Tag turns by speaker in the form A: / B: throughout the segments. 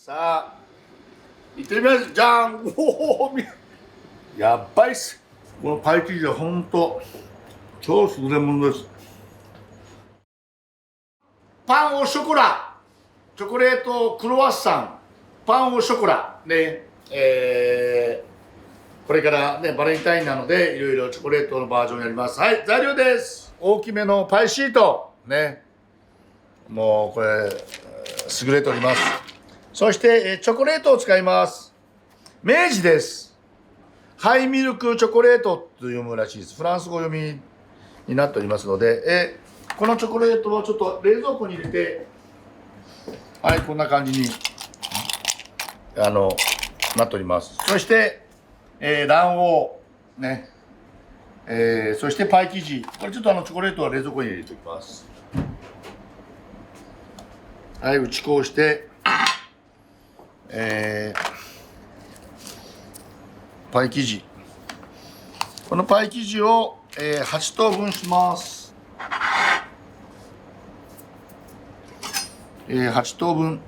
A: さあ行ってみます。じゃん。おお、やっばいっす。このパイ生地はほんと超優れものです。パンオショコラ、チョコレートクロワッサン、パンオショコラね、これからねバレンタインなのでいろいろチョコレートのバージョンやります。はい、材料です。大きめのパイシートね、もうこれ優れております。そしてチョコレートを使います。明治です。ハイミルクチョコレートと読むらしいです。フランス語読みになっておりますので、このチョコレートをちょっと冷蔵庫に入れて、はい、こんな感じになっております。そして、卵黄ね、そしてパイ生地、これちょっとチョコレートは冷蔵庫に入れておきます。はい、打ち粉をして、パイ生地、このパイ生地を、8等分します。8等分。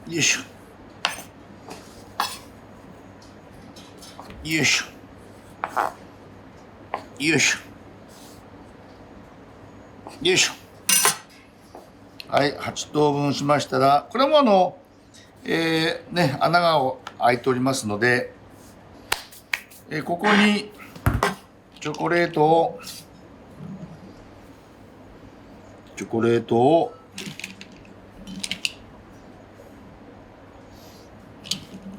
A: よいしょ。よいしょ。よいしょ。よいしょ。はい、8等分しましたら、これも穴が開いておりますので、ここにチョコレートを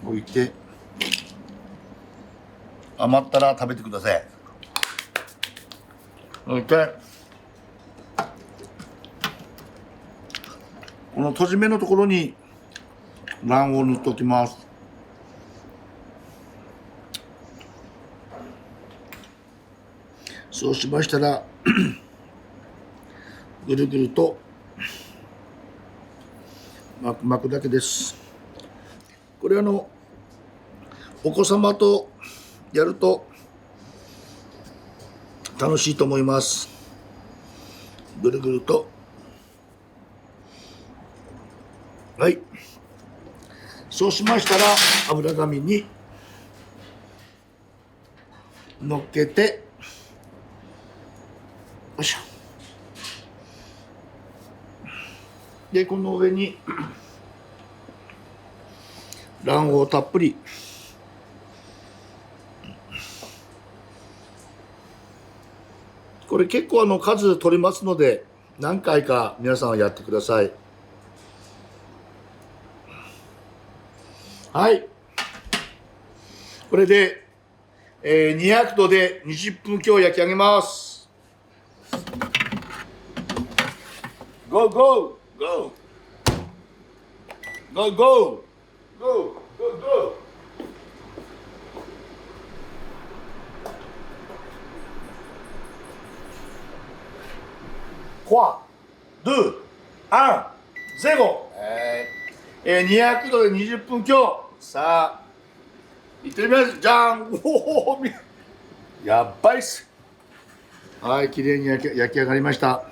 A: 置いて、余ったら食べてください。そしてこの閉じ目のところに卵黄を塗っておきます。そうしましたらぐるぐると巻くだけです。これお子様とやると楽しいと思います。ぐるぐると、はい、そうしましたら油紙に乗っけて、よいしょ。でこの上に卵黄をたっぷり、これ結構数取りますので何回か皆さんはやってください。はい、これで、200度で20分強焼き上げます。ゴーゴーゴーゴーゴーゴーゴーゴー。3、2、1、0。200度で20分強。さあ、いってみます。じゃん。おお、やっばいっす。はい、綺麗に焼き上がりました。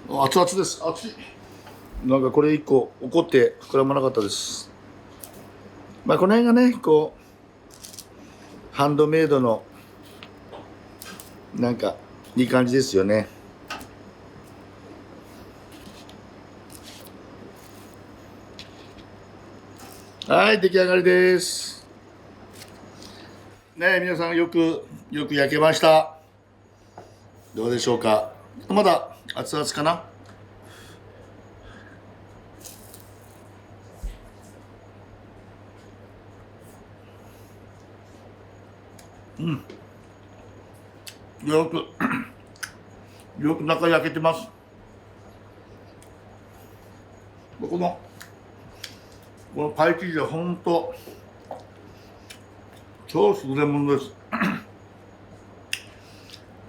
A: 熱々です。熱い。なんかこれ1個怒って膨らまなかったです。まあこの辺がね、こうハンドメイドのなんかいい感じですよね。はい、出来上がりです。ね、皆さんよく焼けました。どうでしょうか。まだ熱々かな。よく中焼けてます。このパイ生地はほんと超優れものです。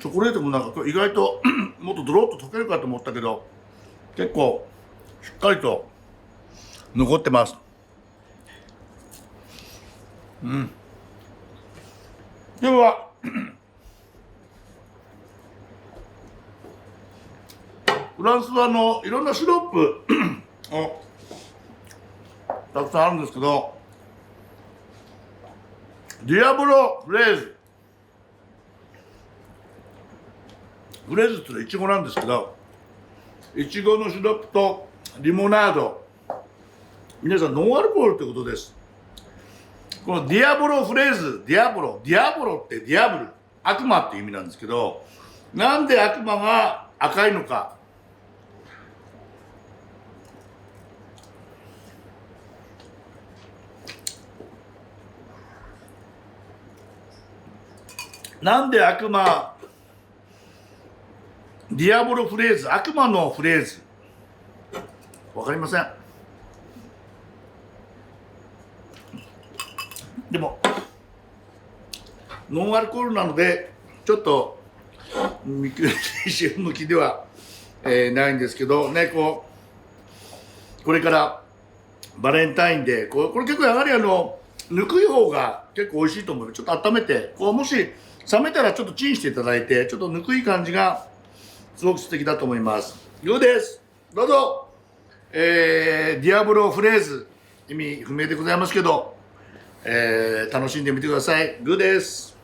A: チョコレートもなんか意外ともっとドロッと溶けるかと思ったけど、結構しっかりと残ってます。ではフランスはいろんなシロップたくさんあるんですけど、ディアブロフレーズっていうのはイチゴなんですけど、イチゴのシロップとリモナード、皆さんノンアルコールということです。このディアブロフレーズ、ディアブロってディアブル、悪魔っていう意味なんですけど、なんで悪魔が赤いのか。なんで悪魔、ディアボロフレーズ、悪魔のフレーズ、わかりません。でもノンアルコールなのでちょっと向きでは、ないんですけどね。これからバレンタインデー、これ結構やはりぬくい方が結構美味しいと思うので、ちょっと温めて、もし冷めたらちょっとチンしていただいて、ちょっとぬくい感じがすごく素敵だと思います。グーです。どうぞ。ディアブロフレーズ、意味不明でございますけど、楽しんでみてください。グーです。